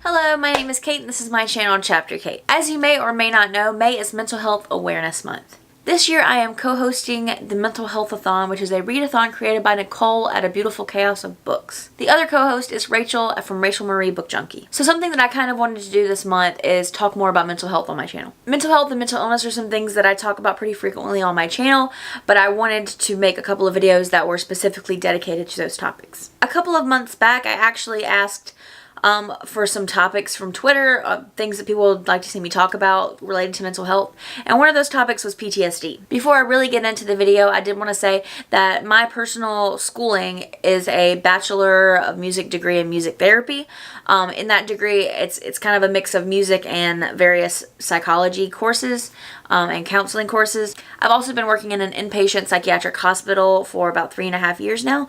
Hello, my name is Kate and this is my channel, Chapter Kate. As you may or may not know, May is Mental Health Awareness Month. This year I am co-hosting the Mental Health-a-thon, which is a readathon created by Nicole at A Beautiful Chaos of Books. The other co-host is Rachel from Rachel Marie Book Junkie. So something that I kind of wanted to do this month is talk more about mental health on my channel. Mental health and mental illness are some things that I talk about pretty frequently on my channel, but I wanted to make a couple of videos that were specifically dedicated to those topics. A couple of months back I actually asked for some topics from Twitter, things that people would like to see me talk about related to mental health, and one of those topics was PTSD. Before I really get into the video, I did want to say that my personal schooling is a Bachelor of Music degree in music therapy. In that degree, it's kind of a mix of music and various psychology courses and counseling courses. I've also been working in an inpatient psychiatric hospital for about 3.5 years now.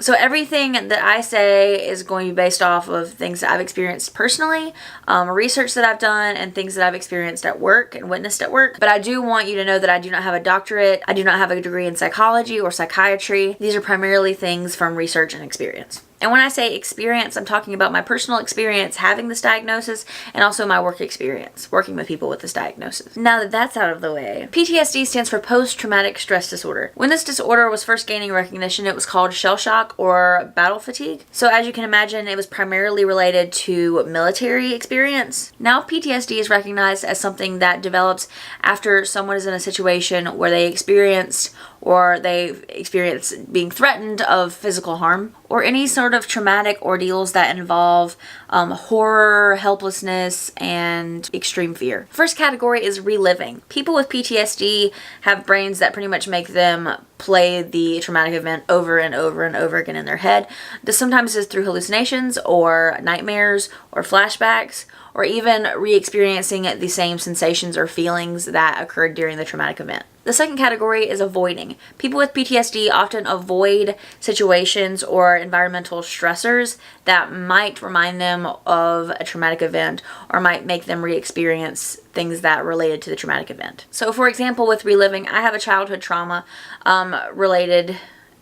So everything that I say is going to be based off of things that I've experienced personally, research that I've done, and things that I've experienced at work and witnessed at work. But I do want you to know that I do not have a doctorate. I do not have a degree in psychology or psychiatry. These are primarily things from research and experience. And when I say experience, I'm talking about my personal experience having this diagnosis and also my work experience working with people with this diagnosis. Now that that's out of the way, PTSD stands for post-traumatic stress disorder. When this disorder was first gaining recognition, it was called shell shock or battle fatigue. So as you can imagine, it was primarily related to military experience. Now PTSD is recognized as something that develops after someone is in a situation where they experienced or they experience being threatened of physical harm or any sort of traumatic ordeals that involve horror, helplessness, and extreme fear. First category is reliving. People with PTSD have brains that pretty much make them play the traumatic event over and over and over again in their head. This sometimes is through hallucinations or nightmares or flashbacks, or even re-experiencing the same sensations or feelings that occurred during the traumatic event. The second category is avoiding. People with PTSD often avoid situations or environmental stressors that might remind them of a traumatic event or might make them re-experience things that related to the traumatic event. So for example, with reliving, I have a childhood trauma related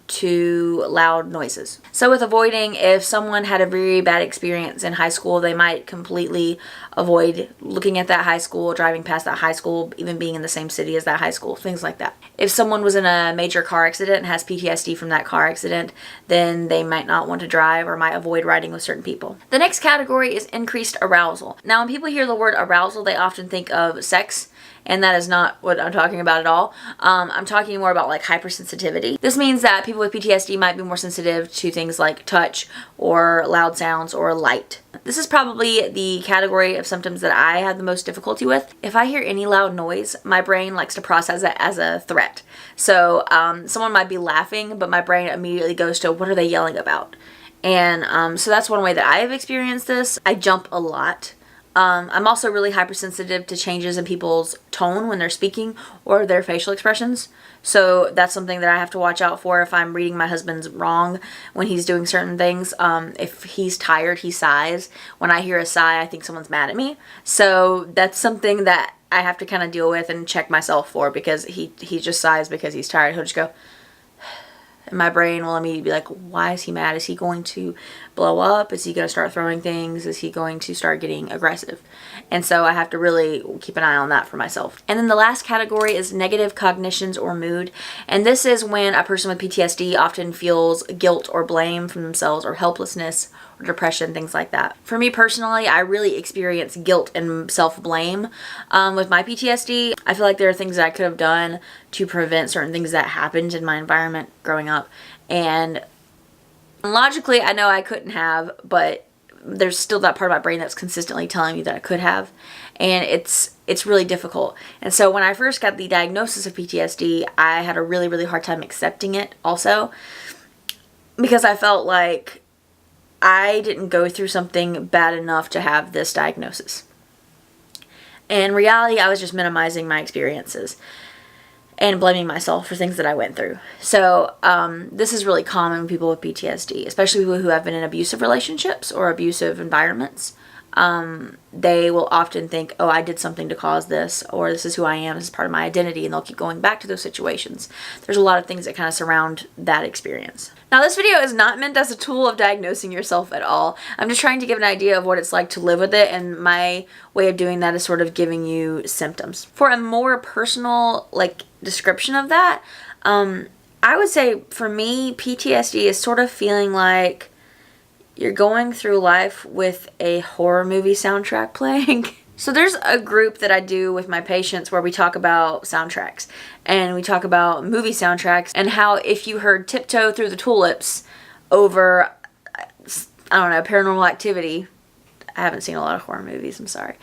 to loud noises. So with avoiding, if someone had a very bad experience in high school, they might completely avoid looking at that high school, driving past that high school, even being in the same city as that high school, things like that. If someone was in a major car accident and has PTSD from that car accident, then they might not want to drive or might avoid riding with certain people. The next category is increased arousal. Now when people hear the word arousal, they often think of sex, and that is not what I'm talking about at all. I'm talking more about like hypersensitivity. This means that people with PTSD might be more sensitive to things like touch or loud sounds or light. This is probably the category of symptoms that I have the most difficulty with. If I hear any loud noise, my brain likes to process it as a threat. So someone might be laughing, but my brain immediately goes to, what are they yelling about? And so that's one way that I have experienced this. I jump a lot. I'm also really hypersensitive to changes in people's tone when they're speaking or their facial expressions. So that's something that I have to watch out for if I'm reading my husband's wrong when he's doing certain things. If he's tired, he sighs. When I hear a sigh, I think someone's mad at me. So that's something that I have to kind of deal with and check myself for, because he just sighs because he's tired. He'll just go, and my brain will immediately be like, why is he mad? Is he going to blow up? Is he going to start throwing things? Is he going to start getting aggressive? And so I have to really keep an eye on that for myself. And then the last category is negative cognitions or mood. And this is when a person with PTSD often feels guilt or blame from themselves or helplessness or depression, things like that. For me personally, I really experience guilt and self-blame with my PTSD. I feel like there are things that I could have done to prevent certain things that happened in my environment growing up. And logically, I know I couldn't have, but there's still that part of my brain that's consistently telling me that I could have. And it's really difficult. And so when I first got the diagnosis of PTSD, I had a really, really hard time accepting it also, because I felt like I didn't go through something bad enough to have this diagnosis. In reality, I was just minimizing my experiences and blaming myself for things that I went through. So this is really common with people with PTSD, especially people who have been in abusive relationships or abusive environments. they will often think, oh, I did something to cause this, or this is who I am, this is part of my identity, and they'll keep going back to those situations. There's a lot of things that kind of surround that experience. Now, this video is not meant as a tool of diagnosing yourself at all. I'm just trying to give an idea of what it's like to live with it, and my way of doing that is sort of giving you symptoms. For a more personal, like, description of that, I would say, for me, PTSD is sort of feeling like you're going through life with a horror movie soundtrack playing. So there's a group that I do with my patients where we talk about soundtracks, and we talk about movie soundtracks, and how if you heard Tiptoe Through the Tulips over, I don't know, Paranormal Activity. I haven't seen a lot of horror movies, I'm sorry.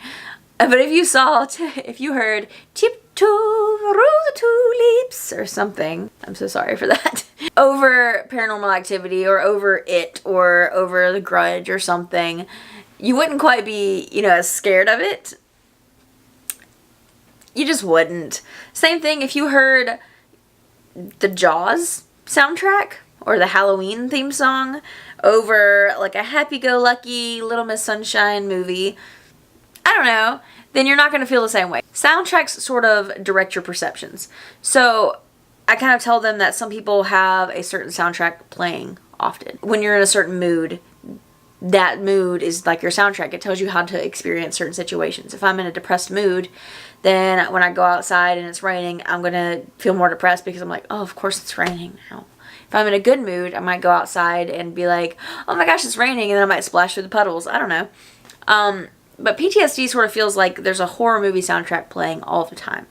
But if you heard Tiptoe Through the Tulips or something, I'm so sorry for that, over Paranormal Activity or over It or over The Grudge or something, you wouldn't quite be, as scared of it. You just wouldn't. Same thing if you heard the Jaws soundtrack or the Halloween theme song over like a happy-go-lucky Little Miss Sunshine movie. I don't know, then you're not going to feel the same way. Soundtracks sort of direct your perceptions. So I kind of tell them that some people have a certain soundtrack playing often. When you're in a certain mood, that mood is like your soundtrack. It tells you how to experience certain situations. If I'm in a depressed mood, then when I go outside and it's raining, I'm going to feel more depressed because I'm like, oh, of course it's raining now. If I'm in a good mood, I might go outside and be like, oh my gosh, it's raining, and then I might splash through the puddles. I don't know. But PTSD sort of feels like there's a horror movie soundtrack playing all the time.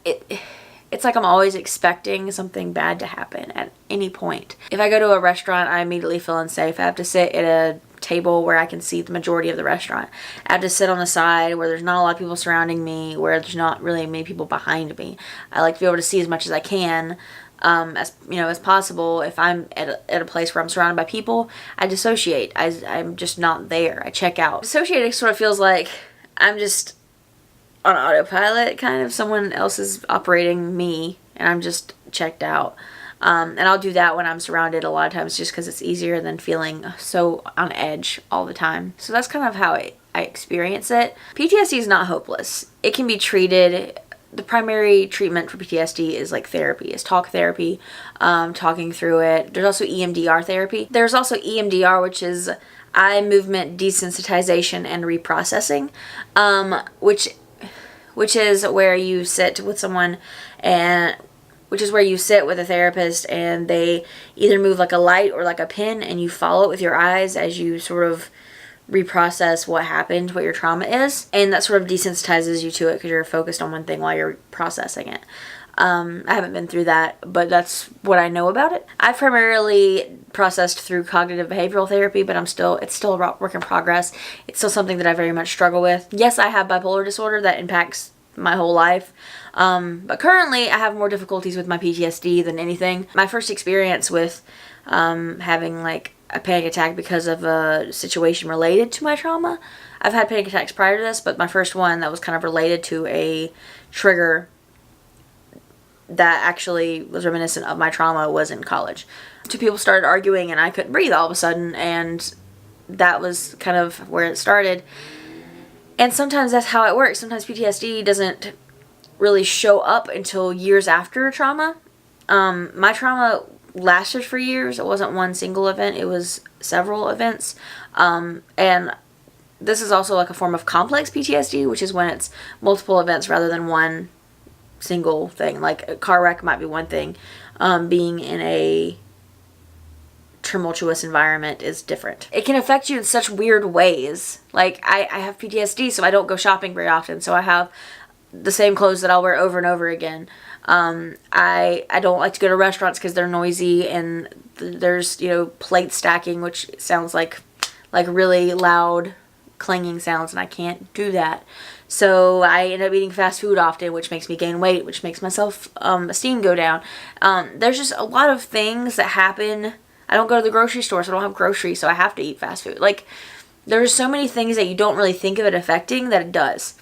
It's like I'm always expecting something bad to happen at any point. If I go to a restaurant, I immediately feel unsafe. I have to sit at a table where I can see the majority of the restaurant. I have to sit on the side where there's not a lot of people surrounding me, where there's not really many people behind me. I like to be able to see as much as I can, as possible. If I'm at a place where I'm surrounded by people, I dissociate. I'm just not there. I check out. Dissociating sort of feels like I'm just on autopilot, kind of. Someone else is operating me, and I'm just checked out. And I'll do that when I'm surrounded a lot of times, just because it's easier than feeling so on edge all the time. So that's kind of how I experience it. PTSD is not hopeless. It can be treated. The primary treatment for PTSD is like therapy, is talk therapy, talking through it. There's also EMDR therapy. There's also EMDR, which is eye movement desensitization and reprocessing, which is where you sit with someone, and which is where you sit with a therapist, and they either move like a light or like a pin, and you follow it with your eyes as you sort of reprocess what happened, what your trauma is, and that sort of desensitizes you to it because you're focused on one thing while you're processing it. I haven't been through that, but that's what I know about it. I've primarily processed through cognitive behavioral therapy, but it's still a work in progress. It's still something that I very much struggle with. Yes, I have bipolar disorder that impacts my whole life, but currently I have more difficulties with my PTSD than anything. My first experience with having like a panic attack because of a situation related to my trauma. I've had panic attacks prior to this, but my first one that was kind of related to a trigger that actually was reminiscent of my trauma was in college. Two people started arguing and I couldn't breathe all of a sudden, and that was kind of where it started. And sometimes that's how it works. Sometimes PTSD doesn't really show up until years after trauma. My trauma lasted for years. It wasn't one single event. It was several events. And this is also like a form of complex PTSD, which is when it's multiple events rather than one single thing. Like a car wreck might be one thing. Being in a tumultuous environment is different. It can affect you in such weird ways. Like I have PTSD, so I don't go shopping very often. So I have the same clothes that I'll wear over and over again. I don't like to go to restaurants because they're noisy, and there's, plate stacking, which sounds like really loud clanging sounds, and I can't do that. So I end up eating fast food often, which makes me gain weight, which makes my self-esteem go down. There's just a lot of things that happen. I don't go to the grocery store, so I don't have groceries, so I have to eat fast food. Like, there's so many things that you don't really think of it affecting that it does.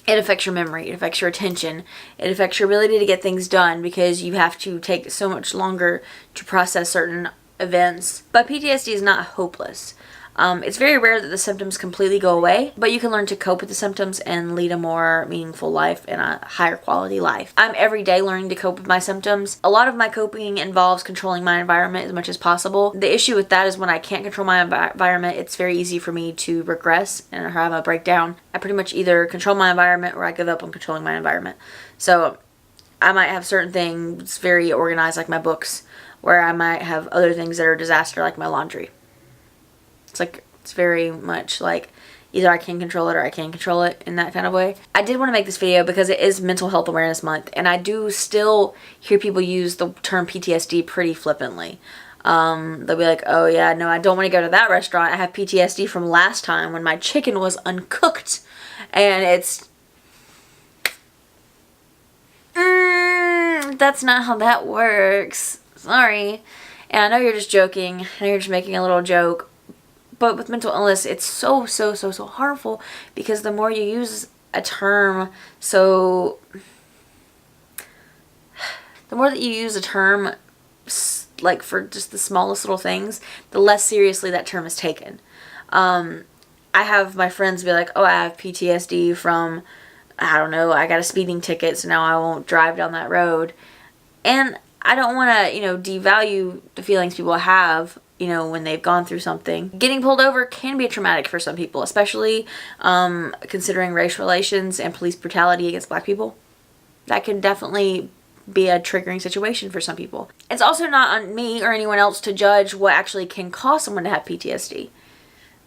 It affects your memory. It affects your attention. It affects your ability to get things done because you have to take so much longer to process certain events. But PTSD is not hopeless. It's very rare that the symptoms completely go away, but you can learn to cope with the symptoms and lead a more meaningful life and a higher quality life. I'm every day learning to cope with my symptoms. A lot of my coping involves controlling my environment as much as possible. The issue with that is when I can't control my environment, it's very easy for me to regress and have a breakdown. I pretty much either control my environment or I give up on controlling my environment. So I might have certain things very organized, like my books, where I might have other things that are a disaster, like my laundry. It's very much like either I can control it or I can't control it in that kind of way. I did want to make this video because it is Mental Health Awareness Month, and I do still hear people use the term PTSD pretty flippantly. They'll be like, oh yeah, no, I don't want to go to that restaurant. I have PTSD from last time when my chicken was uncooked. And it's... that's not how that works. Sorry. And I know you're just joking. I know you're just making a little joke. But with mental illness, it's so harmful because the more you use a term, the more that you use a term like for just the smallest little things, the less seriously that term is taken. I have my friends be like, oh, I have PTSD from, I don't know, I got a speeding ticket, so now I won't drive down that road. And I don't want to, devalue the feelings people have, when they've gone through something. Getting pulled over can be traumatic for some people, especially considering race relations and police brutality against black people. That can definitely be a triggering situation for some people. It's also not on me or anyone else to judge what actually can cause someone to have PTSD.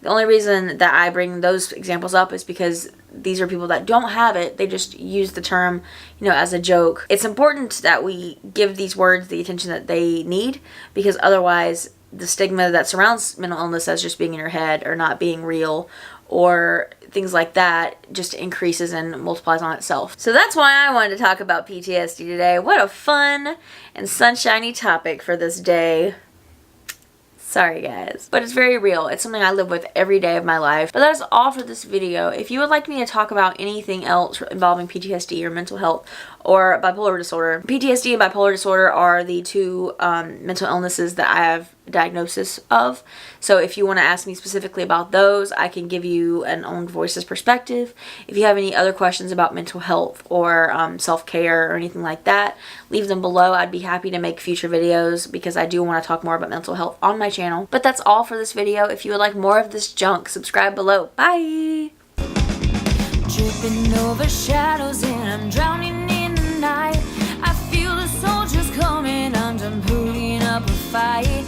The only reason that I bring those examples up is because these are people that don't have it. They just use the term, as a joke. It's important that we give these words the attention that they need, because otherwise the stigma that surrounds mental illness as just being in your head or not being real or things like that just increases and multiplies on itself. So that's why I wanted to talk about PTSD today. What a fun and sunshiny topic for this day. Sorry guys, but it's very real. It's something I live with every day of my life. But that is all for this video. If you would like me to talk about anything else involving PTSD or mental health or bipolar disorder, PTSD and bipolar disorder are the two mental illnesses that I have a diagnosis of. So if you want to ask me specifically about those, I can give you an own voices perspective. If you have any other questions about mental health or self-care or anything like that, leave them below. I'd be happy to make future videos because I do want to talk more about mental health on my channel. But that's all for this video. If you would like more of this junk, subscribe below. Bye! Tripping over shadows and I'm drowning in the night. I feel the soldiers coming, I'm done putting up a fight.